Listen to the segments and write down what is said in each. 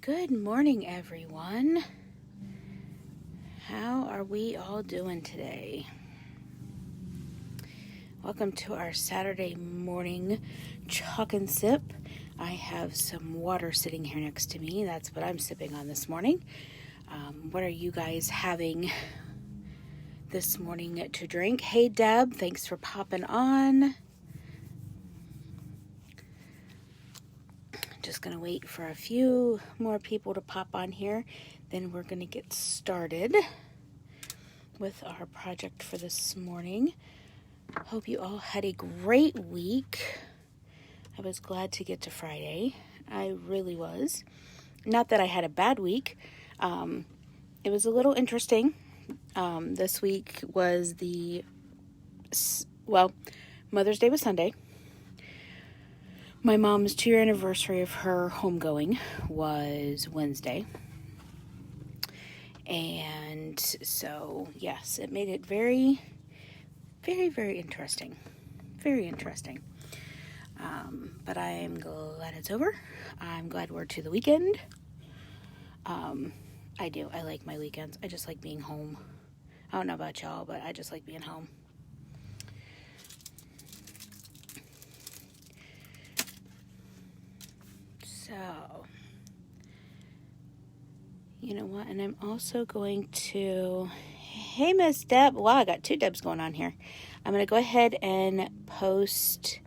Good morning, everyone. How are we all doing today? Welcome to our Saturday morning chalk and sip. I have some water sitting here next to me. That's what I'm sipping on this morning. What are you guys having this morning to drink? Hey, Deb, thanks for popping on. Just going to wait for a few more people to pop on here. Then we're going to get started with our project for this morning. Hope you all had a great week. I was glad to get to Friday. I really was. Not that I had a bad week. It was a little interesting. This week was Mother's Day was Sunday. My mom's 2-year anniversary of her homegoing was Wednesday. And so, yes, it made it very, very, very interesting. Very interesting. But I am glad it's over. I'm glad we're to the weekend. I do. I like my weekends. I just like being home. I don't know about y'all, but I just like being home. So, you know what? And I'm also going to, hey, Miss Deb. Wow, I got 2 Debs going on here. I'm going to go ahead and post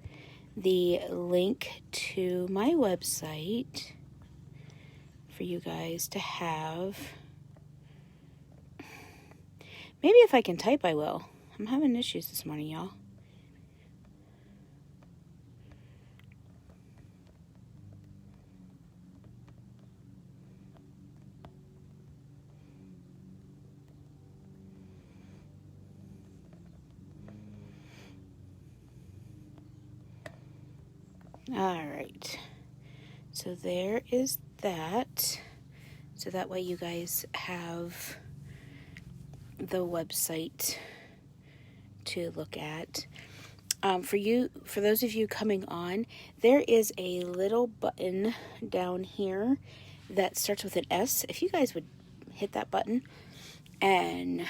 the link to my website for you guys to have. Maybe if I can type, I will. I'm having issues this morning, y'all. All right, so there is that. So that way you guys have the website to look at. For those of you coming on, there is a little button down here that starts with an S. If you guys would hit that button and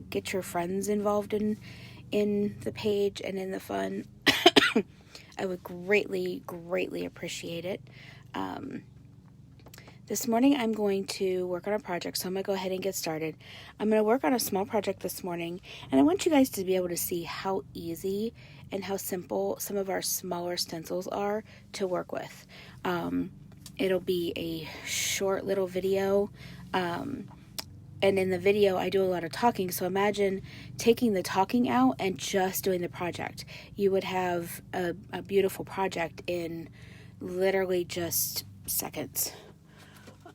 get your friends involved in the page and in the fun, I would greatly, greatly appreciate it. This morning I'm going to work on a project, so I'm going to go ahead and get started. I'm going to work on a small project this morning, and I want you guys to be able to see how easy and how simple some of our smaller stencils are to work with. It'll be a short little video, and in the video I do a lot of talking, so imagine taking the talking out and just doing the project. You would have a beautiful project in literally just seconds.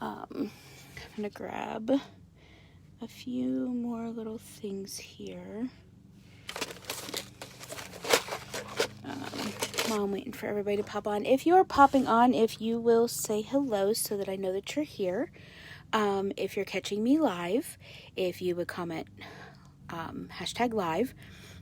I'm going to grab a few more little things here. While I'm waiting for everybody to pop on. If you're popping on, if you will say hello so that I know that you're here. If you're catching me live, if you would comment hashtag live.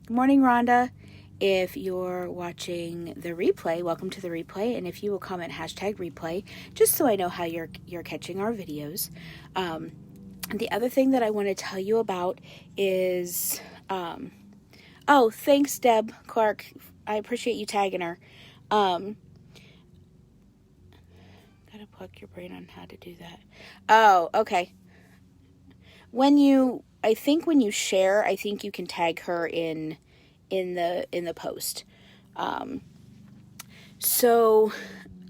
Good morning, Rhonda. If you're watching the replay, welcome to the replay. And if you will comment hashtag replay, just so I know how you're catching our videos. The other thing that I want to tell you about is, thanks, Deb Clark. I appreciate you tagging her. Gotta pluck your brain on how to do that. Oh, okay. When you share, I think you can tag her in the post. So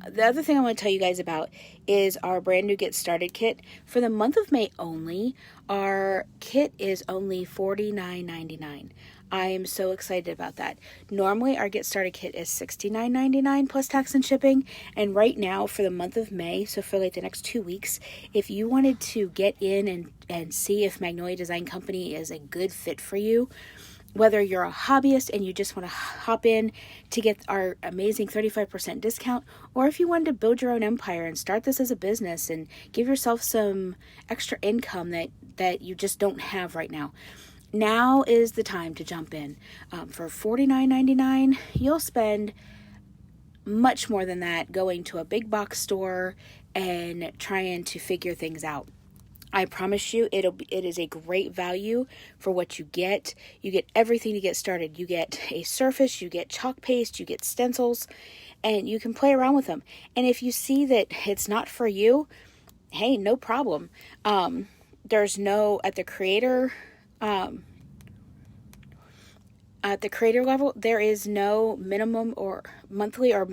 the other thing I want to tell you guys about is our brand new Get Started kit. For the month of May only, our kit is only $49.99. I am so excited about that. Normally, our Get Started kit is $69.99 plus tax and shipping. And right now, for the month of May, so for like the next 2 weeks, if you wanted to get in and see if Magnolia Design Company is a good fit for you, whether you're a hobbyist and you just want to hop in to get our amazing 35% discount, or if you wanted to build your own empire and start this as a business and give yourself some extra income that you just don't have right now, now is the time to jump in. For $49.99, you'll spend much more than that going to a big box store and trying to figure things out. I promise you, it is a great value for what you get. You get everything to get started. You get a surface, you get chalk paste, you get stencils, and you can play around with them. And if you see that it's not for you, hey, no problem. There's no, at the creator level, there is no minimum or monthly or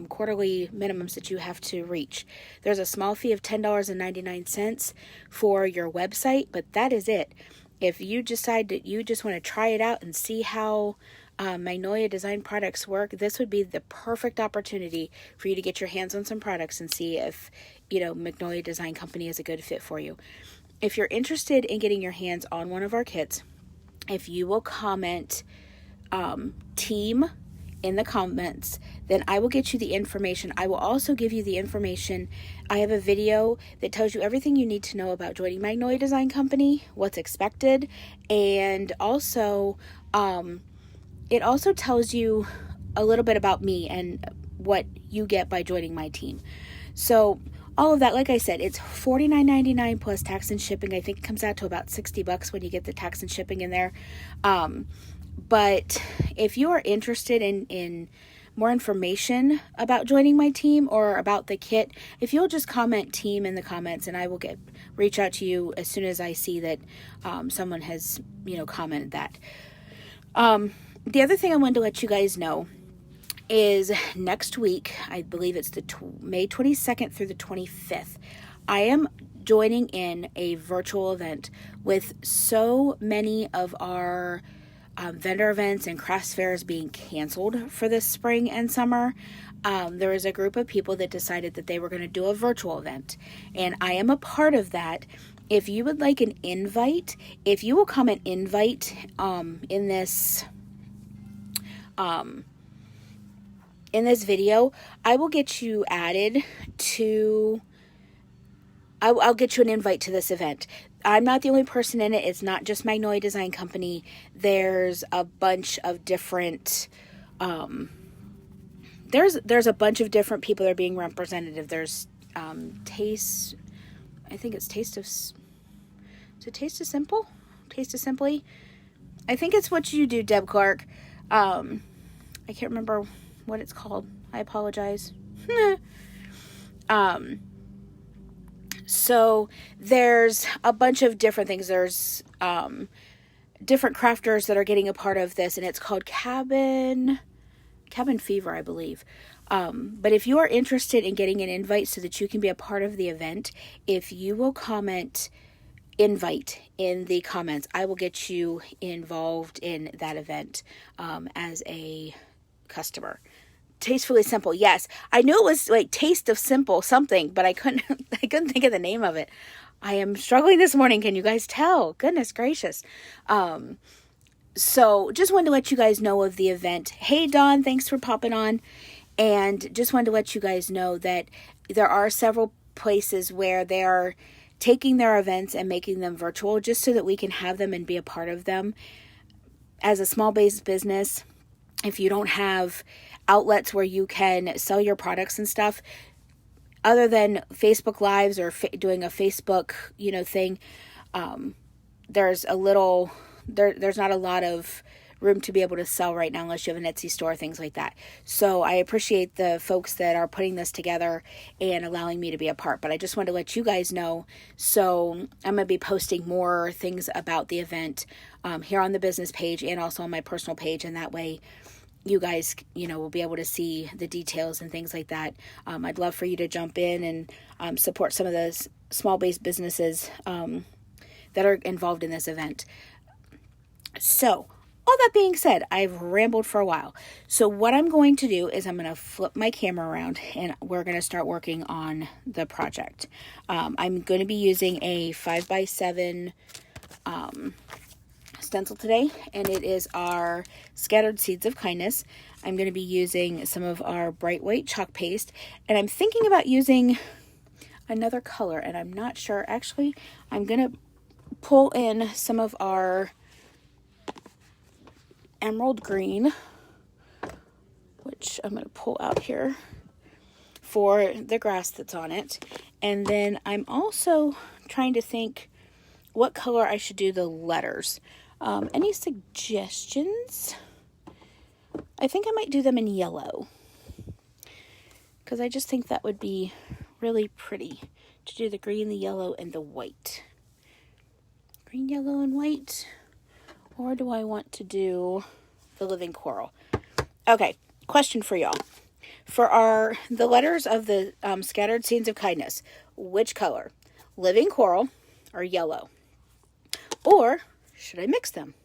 quarterly minimums that you have to reach. There's a small fee of $10.99 for your website, but that is it. If you decide that you just want to try it out and see how Magnolia Design products work, this would be the perfect opportunity for you to get your hands on some products and see if, Magnolia Design Company is a good fit for you. If you're interested in getting your hands on one of our kits, if you will comment team in the comments, then I will get you the information. I will also give you the information. I have a video that tells you everything you need to know about joining Magnolia Design Company, what's expected, and also it also tells you a little bit about me and what you get by joining my team. So all of that, like I said, it's $49.99 plus tax and shipping. I think it comes out to about $60 when you get the tax and shipping in there. But if you are interested in more information about joining my team or about the kit, if you'll just comment team in the comments, and I will reach out to you as soon as I see that someone has, commented that. The other thing I wanted to let you guys know is next week, I believe it's the May 22nd through the 25th, I am joining in a virtual event with so many of our vendor events and crafts fairs being canceled for this spring and summer. There was a group of people that decided that they were going to do a virtual event, and I am a part of that. If you would like an invite, if you will comment invite in this video, I will get you added to, I'll get you an invite to this event. I'm not the only person in it. It's not just Magnolia Design Company. There's a bunch of different, there's a bunch of different people that are being represented. There's Taste, I think it's Taste of Simple? Taste of Simply? I think it's What You Do, Deb Clark. I can't remember what it's called. I apologize. So there's a bunch of different things. There's different crafters that are getting a part of this, and it's called Cabin Fever, I believe. But if you are interested in getting an invite so that you can be a part of the event, if you will comment invite in the comments, I will get you involved in that event as a customer. Tastefully Simple. Yes, I knew it was like Taste of Simple something, but I couldn't think of the name of it. I am struggling this morning. Can you guys tell? Goodness gracious. So just wanted to let you guys know of the event. Hey, Dawn, thanks for popping on. And just wanted to let you guys know that there are several places where they are taking their events and making them virtual just so that we can have them and be a part of them. As a small-based business, if you don't have outlets where you can sell your products and stuff, other than Facebook Lives or doing a Facebook, thing, there's not a lot of room to be able to sell right now unless you have an Etsy store, things like that. So I appreciate the folks that are putting this together and allowing me to be a part. But I just wanted to let you guys know. So I'm going to be posting more things about the event here on the business page and also on my personal page, and that way you guys, will be able to see the details and things like that. I'd love for you to jump in and support some of those small-based businesses that are involved in this event. So, all that being said, I've rambled for a while. So what I'm going to do is I'm going to flip my camera around and we're going to start working on the project. I'm going to be using a 5x7 stencil today, and it is our Scattered Seeds of Kindness. I'm going to be using some of our bright white chalk paste, and I'm thinking about using another color, and I'm not sure. Actually, I'm going to pull in some of our emerald green. What which I'm going to pull out here for the grass that's on it. And then I'm also trying to think what color I should do the letters. Any suggestions? I think I might do them in yellow, because I just think that would be really pretty to do the green, the yellow, and the white. Green, yellow, and white. Or do I want to do the living coral? Okay, question for y'all. For the letters of the scattered seeds of kindness, which color? Living coral or yellow? Or should I mix them?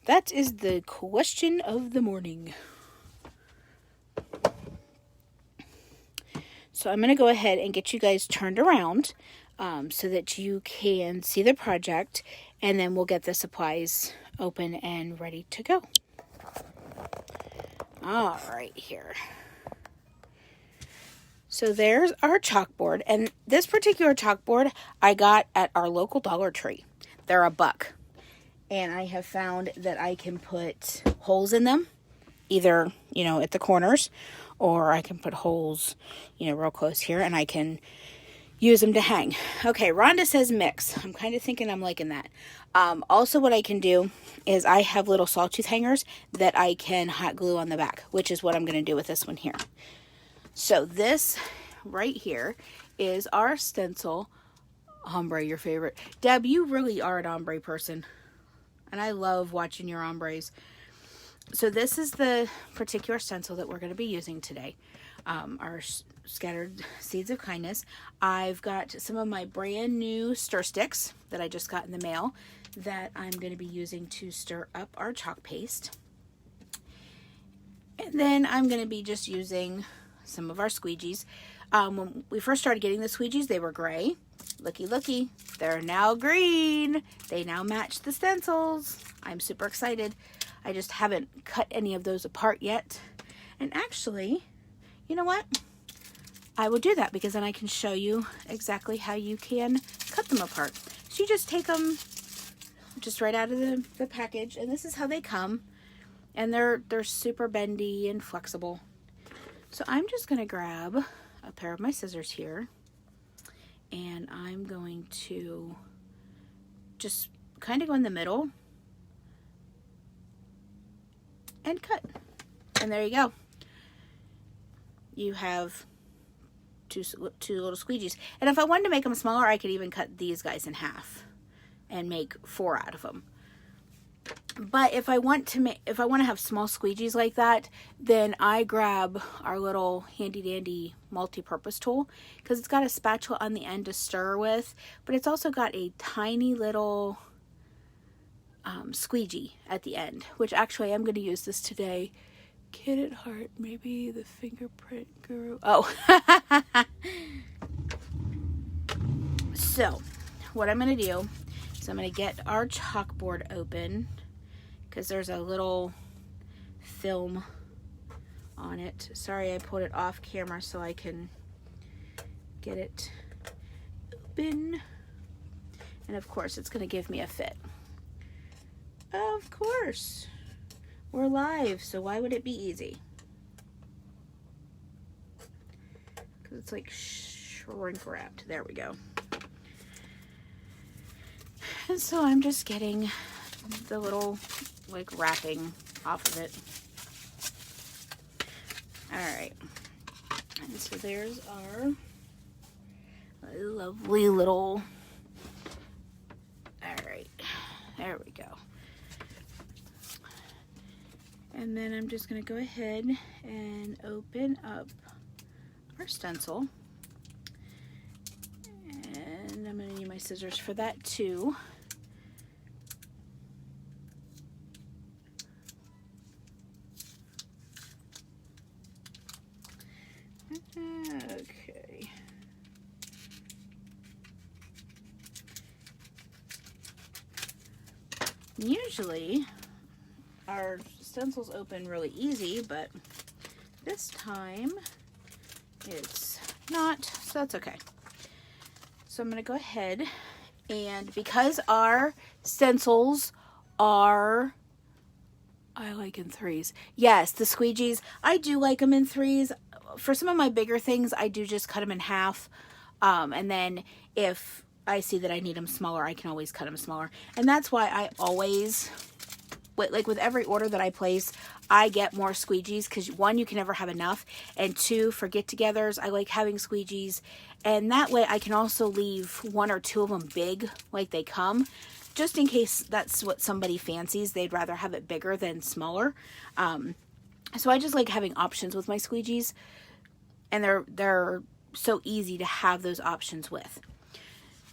That is the question of the morning. So I'm going to go ahead and get you guys turned around so that you can see the project, and then we'll get the supplies open and ready to go. All right, here. So there's our chalkboard, and this particular chalkboard I got at our local Dollar Tree. They're $1, and I have found that I can put holes in them, either, at the corners, or I can put holes, real close here, and I can use them to hang. Okay, Rhonda says mix. I'm kind of thinking I'm liking that. Also, what I can do is I have little sawtooth hangers that I can hot glue on the back, which is what I'm going to do with this one here. So this right here is our stencil. Ombre, your favorite. Deb, you really are an ombre person, and I love watching your ombres. So this is the particular stencil that we're going to be using today. Our scattered seeds of kindness. I've got some of my brand new stir sticks that I just got in the mail that I'm going to be using to stir up our chalk paste. And then I'm going to be just using some of our squeegees. When we first started getting the squeegees, they were gray. Looky, they're now green. They now match the stencils. I'm super excited. I just haven't cut any of those apart yet. And actually, you know what? I will do that, because then I can show you exactly how you can cut them apart. So you just take them just right out of the package, and this is how they come. And they're super bendy and flexible. So I'm just going to grab a pair of my scissors here, and I'm going to just kind of go in the middle and cut. And there you go. You have two little squeegees. And if I wanted to make them smaller, I could even cut these guys in half and make 4 out of them. But if I want to have small squeegees like that, then I grab our little handy dandy multi-purpose tool, because it's got a spatula on the end to stir with, but it's also got a tiny little squeegee at the end, which actually I'm going to use this today. Kid at heart, maybe the fingerprint guru. Oh. So what I'm going to do is I'm going to get our chalkboard open, because there's a little film on it. Sorry, I put it off camera so I can get it open. And of course, it's going to give me a fit. Of course. We're live, so why would it be easy? Because it's like shrink wrapped. There we go. And so I'm just getting the little like wrapping off of it. Alright. And so there's our lovely little... Alright. There we go. And then I'm just going to go ahead and open up our stencil. And I'm going to need my scissors for that too. Okay. Usually our stencils open really easy, but this time it's not, so that's okay. So I'm going to go ahead, and because our stencils are I like in threes. Yes, the squeegees, I do like them in threes. For some of my bigger things, I do just cut them in half. And then if I see that I need them smaller, I can always cut them smaller. And that's why I always, like with every order that I place, I get more squeegees because one, you can never have enough. And two, for get-togethers, I like having squeegees. And that way I can also leave one or two of them big like they come, just in case that's what somebody fancies. They'd rather have it bigger than smaller. So I just like having options with my squeegees, and they're so easy to have those options with.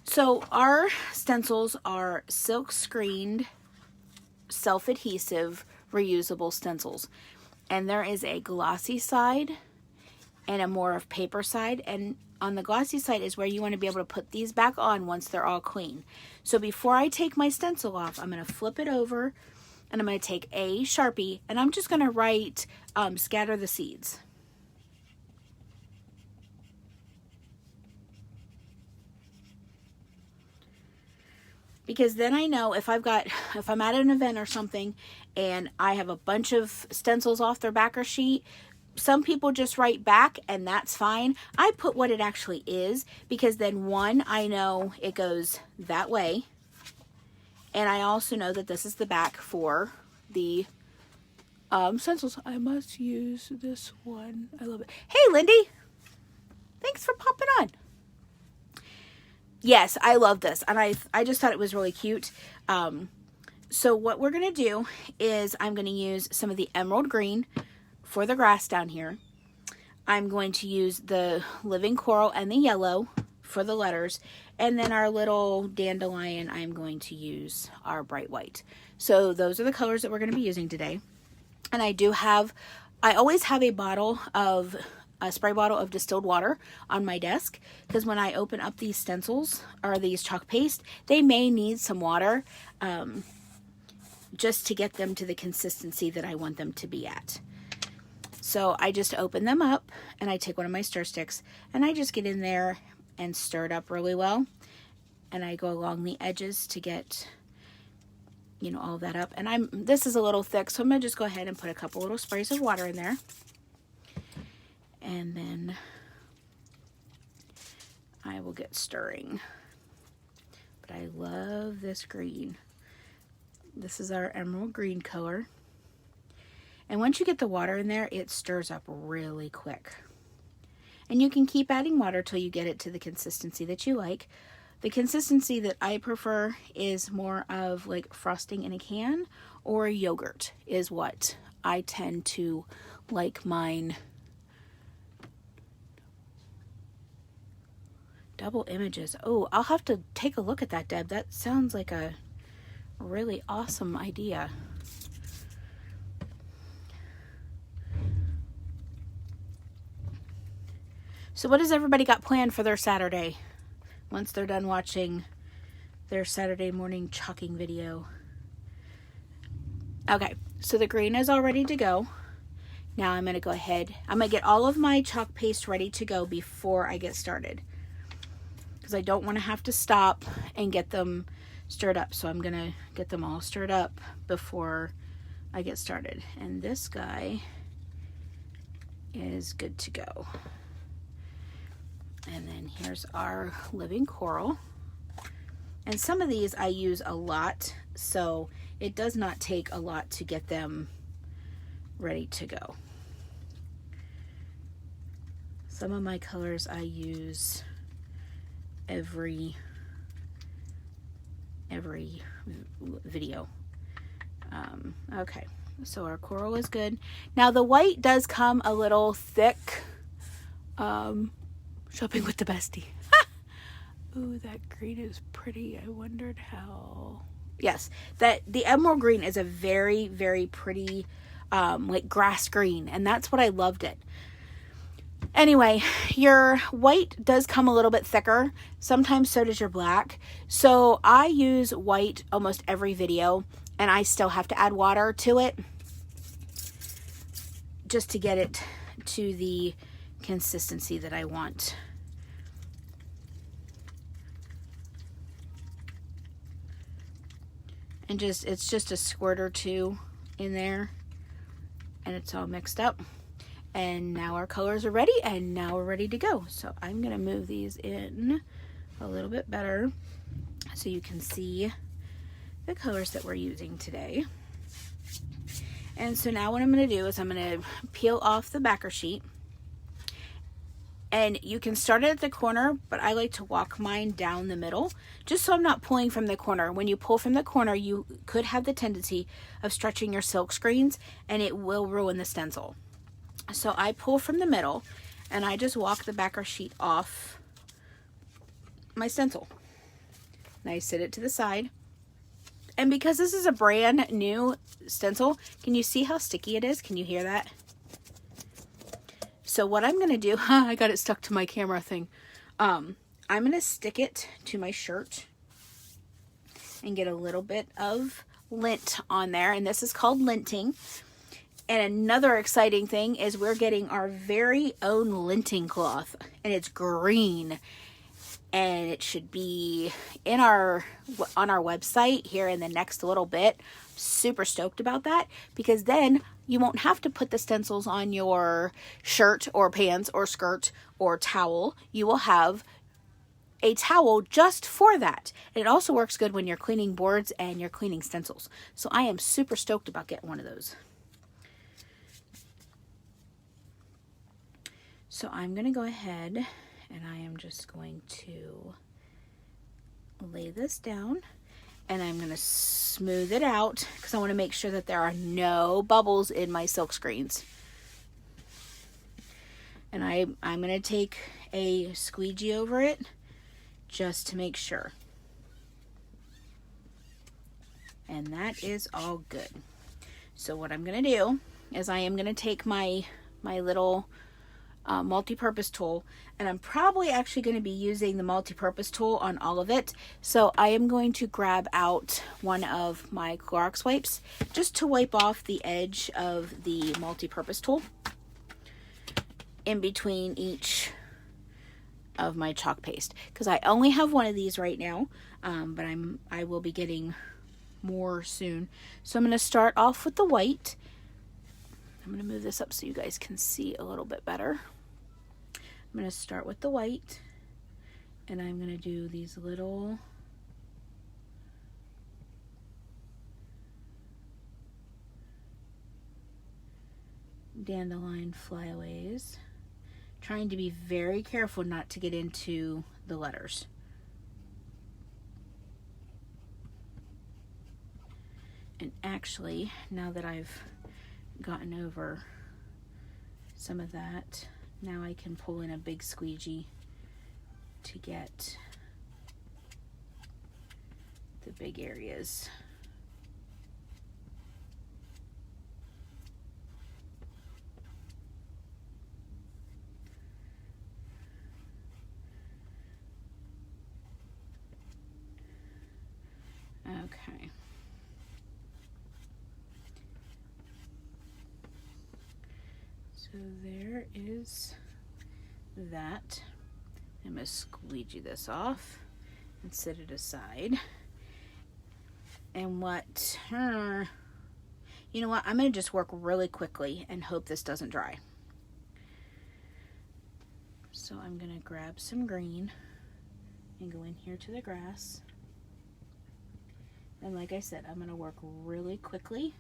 So our stencils are silk screened, self-adhesive, reusable stencils. And there is a glossy side and a more of paper side. And on the glossy side is where you want to be able to put these back on once they're all clean. So before I take my stencil off, I'm going to flip it over and I'm going to take a Sharpie and I'm just going to write scatter the seeds. Because then I know if I'm at an event or something and I have a bunch of stencils off their backer sheet, some people just write back and that's fine. I put what it actually is because then one, I know it goes that way. And I also know that this is the back for the stencils. I must use this one. I love it. Hey, Lindy. Thanks for popping on. Yes, I love this. And I just thought it was really cute. So what we're going to do is I'm going to use some of the emerald green for the grass down here. I'm going to use the living coral and the yellow for the letters. And then our little dandelion, I'm going to use our bright white. So those are the colors that we're going to be using today. And I always have a spray bottle of distilled water on my desk, because when I open up these stencils or these chalk paste, they may need some water just to get them to the consistency that I want them to be at. So I just open them up and I take one of my stir sticks and I just get in there and stir it up really well. And I go along the edges to get, all of that up. And this is a little thick, so I'm going to just go ahead and put a couple little sprays of water in there. And then I will get stirring. But I love this green. This is our emerald green color. And once you get the water in there, it stirs up really quick. And you can keep adding water till you get it to the consistency that you like. The consistency that I prefer is more of like frosting in a can or yogurt is what I tend to like mine. Double images. Oh, I'll have to take a look at that, Deb. That sounds like a really awesome idea. So what has everybody got planned for their Saturday once they're done watching their Saturday morning chalking video? Okay, so the green is all ready to go. Now I'm going to go ahead. I'm going to get all of my chalk paste ready to go before I get started, because I don't want to have to stop and get them stirred up. So I'm going to get them all stirred up before I get started. And this guy is good to go. And then here's our living coral. And some of these I use a lot, so it does not take a lot to get them ready to go. Some of my colors I use every video. Okay, so our coral is good. Now the white does come a little thick. Shopping with the bestie. Ooh, that green is pretty. I wondered how. Yes, that the emerald green is a very, very pretty, like grass green, and that's what I loved it. Anyway, your white does come a little bit thicker. Sometimes so does your black. So I use white almost every video, and I still have to add water to it just to get it to the consistency that I want. And it's just a squirt or two in there, and it's all mixed up. And now our colors are ready, and now we're ready to go. So I'm gonna move these in a little bit better so you can see the colors that we're using today. And so now what I'm gonna do is I'm gonna peel off the backer sheet. And you can start it at the corner, but I like to walk mine down the middle, just so I'm not pulling from the corner. When you pull from the corner, you could have the tendency of stretching your silk screens, and it will ruin the stencil. So I pull from the middle, and I just walk the backer sheet off my stencil. And I sit it to the side. And because this is a brand new stencil, can you see how sticky it is? Can you hear that? So what I'm going to do, I got it stuck to my camera thing. I'm going to stick it to my shirt and get a little bit of lint on there. And this is called linting. And another exciting thing is we're getting our very own linting cloth. And it's green. And it should be on our website here in the next little bit. Super stoked about that, because then you won't have to put the stencils on your shirt or pants or skirt or towel. You will have a towel just for that. And it also works good when you're cleaning boards and you're cleaning stencils. So I am super stoked about getting one of those. So I'm going to go ahead and I am just going to lay this down. And I'm going to smooth it out because I want to make sure that there are no bubbles in my silk screens. And I'm going to take a squeegee over it just to make sure. And that is all good. So what I'm going to do is I am going to take my little multi-purpose tool, and I'm probably actually going to be using the multi-purpose tool on all of it. So I am going to grab out one of my Clorox wipes just to wipe off the edge of the multi-purpose tool in between each of my chalk paste, because I only have one of these right now, but I will be getting more soon. So I'm going to start off with the white. I'm going to move this up so you guys can see a little bit better. I'm going to start with the white, and I'm going to do these little dandelion flyaways, trying to be very careful not to get into the letters. And actually, now that I've gotten over some of that, now I can pull in a big squeegee to get the big areas. Okay. So there is that. I'm going to squeegee this off and set it aside. And what, you know what, I'm going to just work really quickly and hope this doesn't dry. So I'm going to grab some green and go in here to the grass. And like I said, I'm going to work really quickly.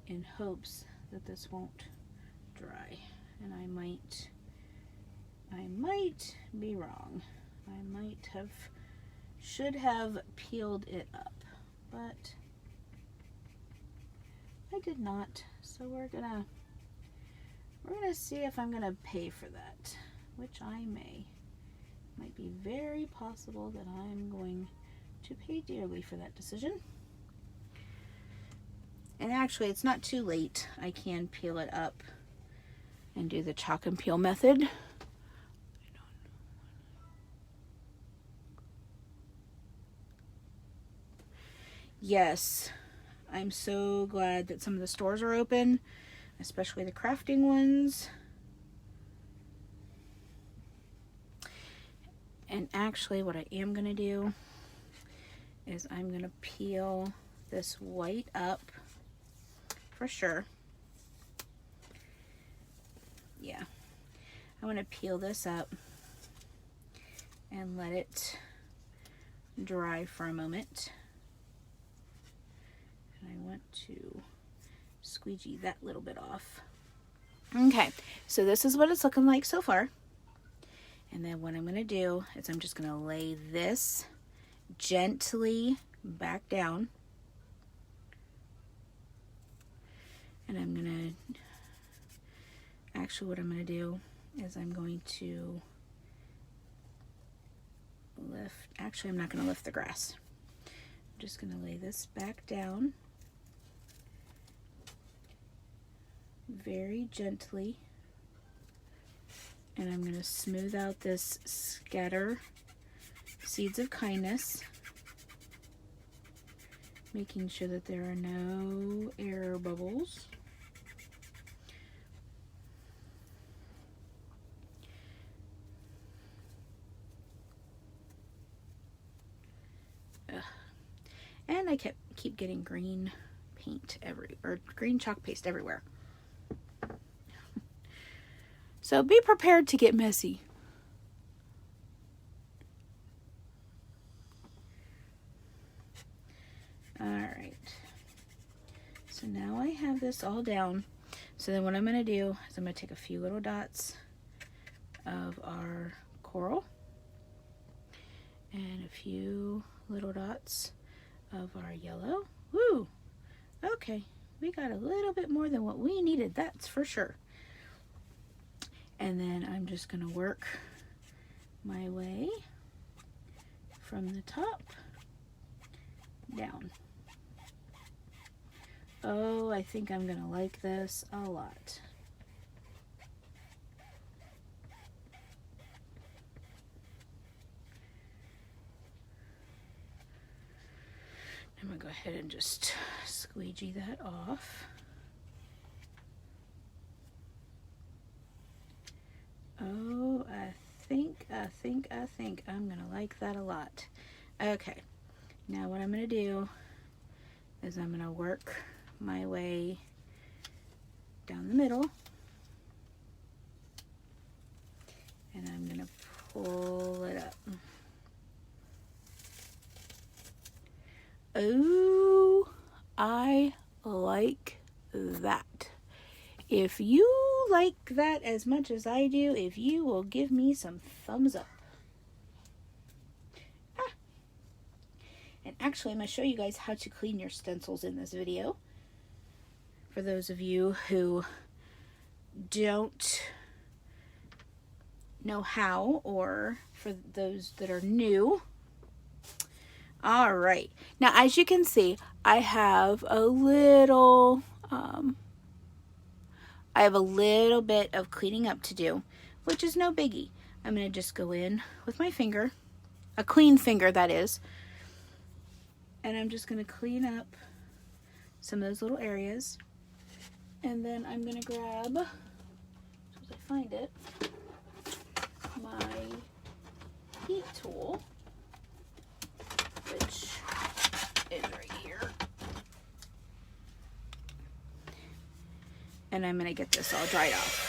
In hopes that this won't dry. And I might be wrong. I should have peeled it up, but I did not. So we're gonna see if I'm gonna pay for that, which I may. Might be very possible that I'm going to pay dearly for that decision. And actually, it's not too late. I can peel it up and do the chalk and peel method. Yes, I'm so glad that some of the stores are open, especially the crafting ones. And actually, what I am going to do is I'm going to peel this white up for sure. Yeah, I'm going to peel this up and let it dry for a moment. And I want to squeegee that little bit off. Okay, so this is what it's looking like so far. And then what I'm going to do is I'm just going to lay this gently back down. And I'm going to, actually what I'm going to do is I'm going to lift, actually I'm not going to lift the grass. I'm just going to lay this back down very gently. And I'm going to smooth out this scatter seeds of kindness, making sure that there are no air bubbles. And I keep getting green paint or green chalk paste everywhere. So be prepared to get messy. Alright. So now I have this all down. So then what I'm going to do is I'm going to take a few little dots of our coral and a few little dots of our yellow. Woo! Okay, we got a little bit more than what we needed, that's for sure. And then I'm just going to work my way from the top down. Oh, I think I'm going to like this a lot. I'm going to go ahead and just squeegee that off. Oh, I think I'm going to like that a lot. Okay, now what I'm going to do is I'm going to work my way down the middle. And I'm going to pull it up. Oh, I like that. If you like that as much as I do, if you will give me some thumbs up. And actually, I'm going to show you guys how to clean your stencils in this video. For those of you who don't know how, or for those that are new. All right. Now, as you can see, I have a little bit of cleaning up to do, which is no biggie. I'm going to just go in with my finger, a clean finger that is, and I'm just going to clean up some of those little areas. And then I'm going to grab, as I find it, my heat tool, which is right here. And I'm going to get this all dried off.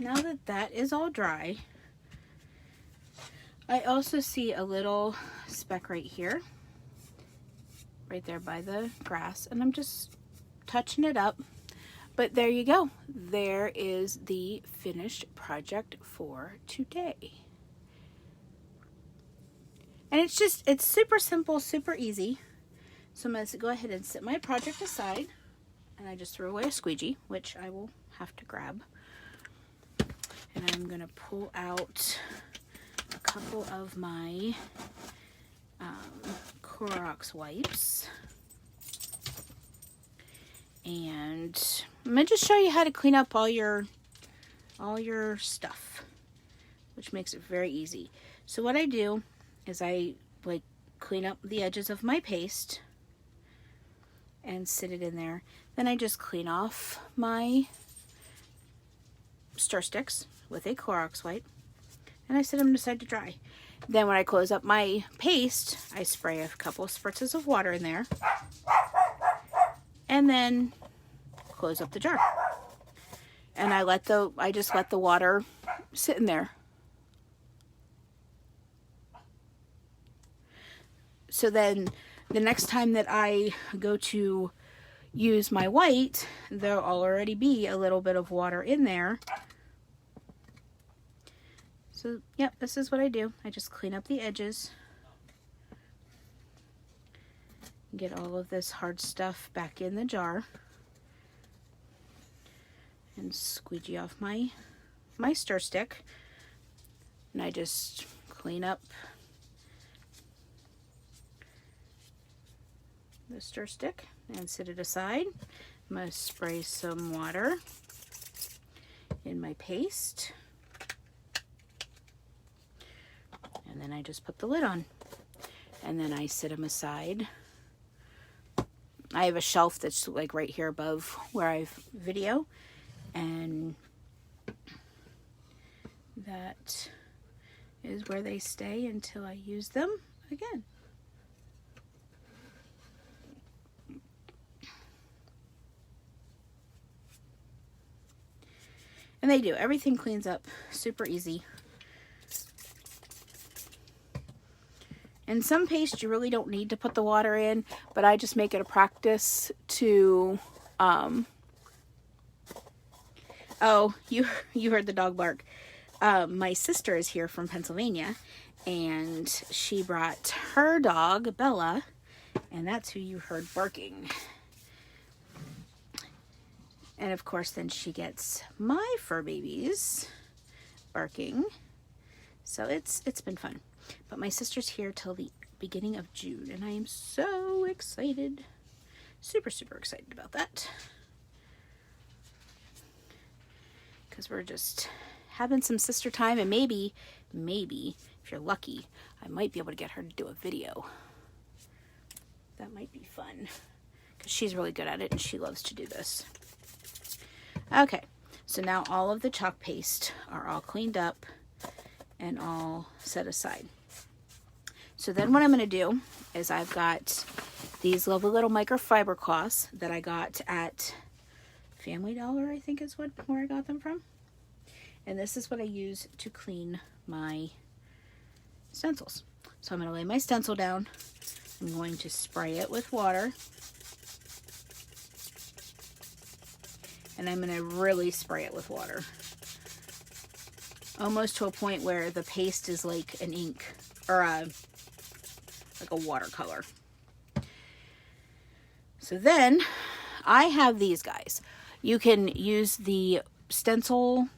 Now that that is all dry, I also see a little speck right here, right there by the grass, and I'm just touching it up. But there you go. There is the finished project for today. And it's super simple, super easy. So I'm going to go ahead and set my project aside. And I just threw away a squeegee, which I will have to grab. And I'm going to pull out a couple of my Clorox wipes. And I'm going to just show you how to clean up all your stuff, which makes it very easy. So what I do is I like clean up the edges of my paste and sit it in there. Then I just clean off my stir sticks with a Clorox wipe and I set them aside to dry. Then when I close up my paste, I spray a couple of spritzes of water in there and then close up the jar. And I just let the water sit in there. So then the next time that I go to use my white, there'll already be a little bit of water in there. So, yep, this is what I do. I just clean up the edges. Get all of this hard stuff back in the jar. And squeegee off my stir stick. And I just clean up the stir stick and set it aside. I'm going to spray some water in my paste. And then I just put the lid on. And then I set them aside. I have a shelf that's like right here above where I video. And that is where they stay until I use them again. And they do. Everything cleans up super easy. And some paste you really don't need to put the water in, but I just make it a practice to, oh, you heard the dog bark. My sister is here from Pennsylvania, and she brought her dog, Bella, and that's who you heard barking. And of course, then she gets my fur babies barking. So it's been fun. But my sister's here till the beginning of June, and I am so excited. Super, super excited about that. Because we're just having some sister time, and maybe, if you're lucky, I might be able to get her to do a video. That might be fun. Because she's really good at it, and she loves to do this. Okay, so now all of the chalk paste are all cleaned up and all set aside. So then what I'm going to do is I've got these lovely little microfiber cloths that I got at Family Dollar, I think is where I got them from. And this is what I use to clean my stencils. So I'm going to lay my stencil down. I'm going to spray it with water. And I'm going to really spray it with water. Almost to a point where the paste is like an ink or like a watercolor. So then I have these guys. You can use the stencil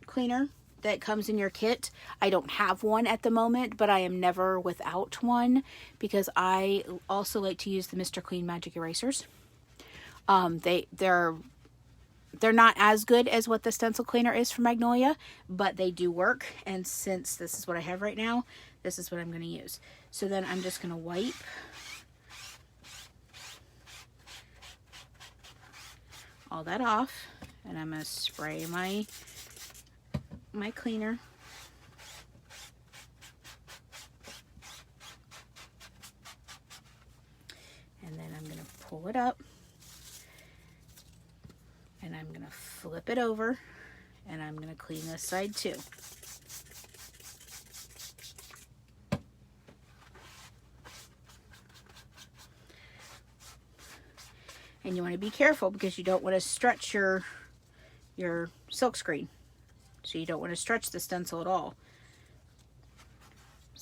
cleaner that comes in your kit. I don't have one at the moment, but I am never without one because I also like to use the Mr. Clean Magic Erasers. They're not as good as what the stencil cleaner is from Magnolia, but they do work. And since this is what I have right now, this is what I'm going to use. So then I'm just going to wipe all that off, and I'm going to spray my cleaner. And then I'm going to pull it up. And I'm going to flip it over, and I'm going to clean this side too. And you want to be careful because you don't want to stretch your silk screen. So you don't want to stretch the stencil at all.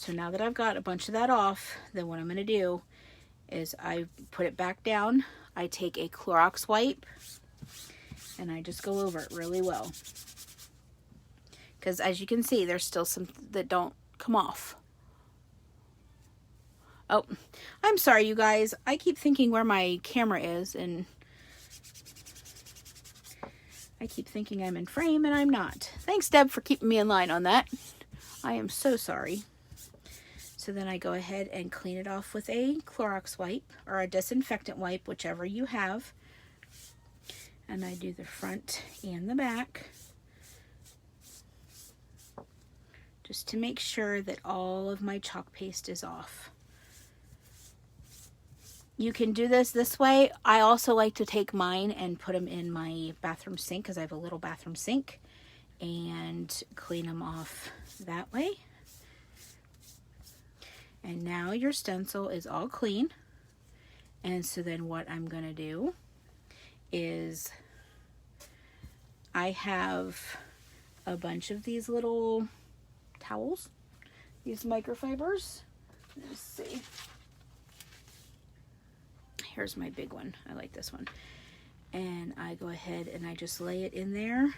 So now that I've got a bunch of that off, then what I'm going to do is I put it back down. I take a Clorox wipe and I just go over it really well. Because as you can see, there's still some that don't come off. Oh, I'm sorry, you guys. I keep thinking where my camera is, and I keep thinking I'm in frame, and I'm not. Thanks, Deb, for keeping me in line on that. I am so sorry. So then I go ahead and clean it off with a Clorox wipe or a disinfectant wipe, whichever you have. And I do the front and the back, just to make sure that all of my chalk paste is off. You can do this way. I also like to take mine and put them in my bathroom sink, because I have a little bathroom sink, and clean them off that way. And now your stencil is all clean. And so then what I'm going to do is I have a bunch of these little towels, these microfibers. Let's see. Here's my big one. I like this one. And I go ahead and I just lay it in there.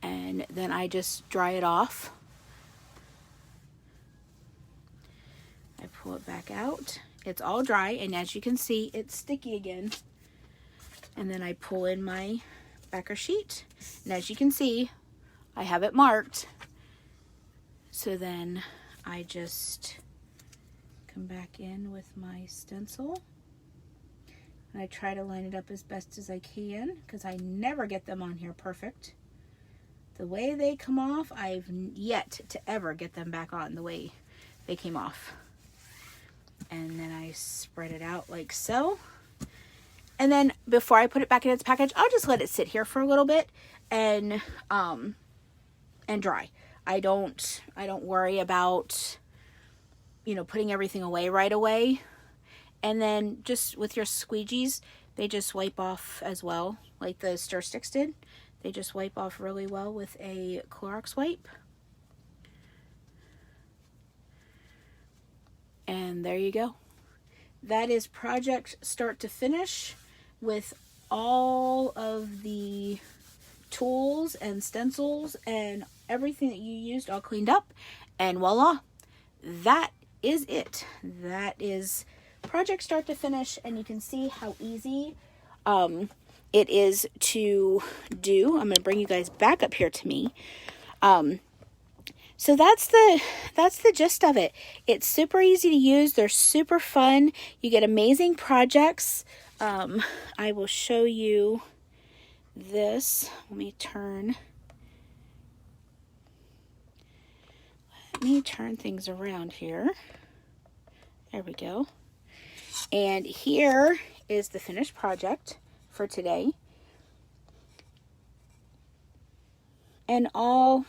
And then I just dry it off. I pull it back out. It's all dry, and as you can see, it's sticky again. And then I pull in my backer sheet, and as you can see, I have it marked. So then I just come back in with my stencil, and I try to line it up as best as I can, because I never get them on here perfect. The way they come off, I've yet to ever get them back on the way they came off. And then I spread it out like so. And then before I put it back in its package, I'll just let it sit here for a little bit and dry. I don't worry about, putting everything away right away. And then just with your squeegees, they just wipe off as well, like the stir sticks did. They just wipe off really well with a Clorox wipe. And there you go. That is project start to finish, with all of the tools and stencils and everything that you used all cleaned up. And voila, that is it. That is project start to finish, and you can see how easy it is to do. I'm going to bring you guys back up here to me. So that's the gist of it. It's super easy to use. They're super fun. You get amazing projects. I will show you this. Let me turn things around here. There we go. And here is the finished project for today. And all,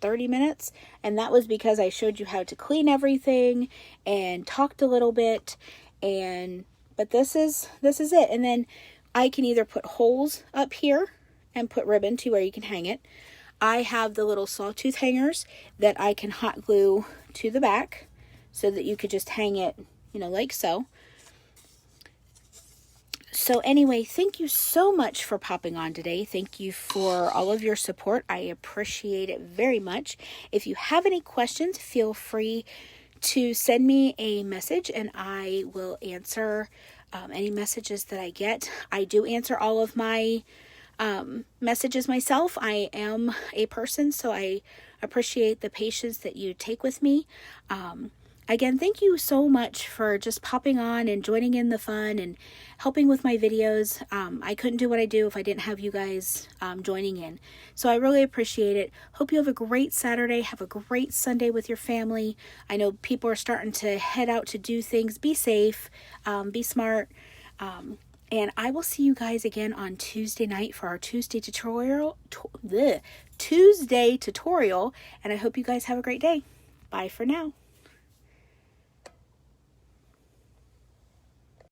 30 minutes, and that was because I showed you how to clean everything and talked a little bit, but this is it. And then I can either put holes up here and put ribbon to where you can hang it. I have the little sawtooth hangers that I can hot glue to the back so that you could just hang it, like so. So anyway, thank you so much for popping on today. Thank you for all of your support. I appreciate it very much. If you have any questions, feel free to send me a message and I will answer any messages that I get. I do answer all of my messages myself. I am a person, so I appreciate the patience that you take with me. Again, thank you so much for just popping on and joining in the fun and helping with my videos. I couldn't do what I do if I didn't have you guys joining in. So I really appreciate it. Hope you have a great Saturday. Have a great Sunday with your family. I know people are starting to head out to do things. Be safe. Be smart. And I will see you guys again on Tuesday night for our Tuesday tutorial. And I hope you guys have a great day. Bye for now.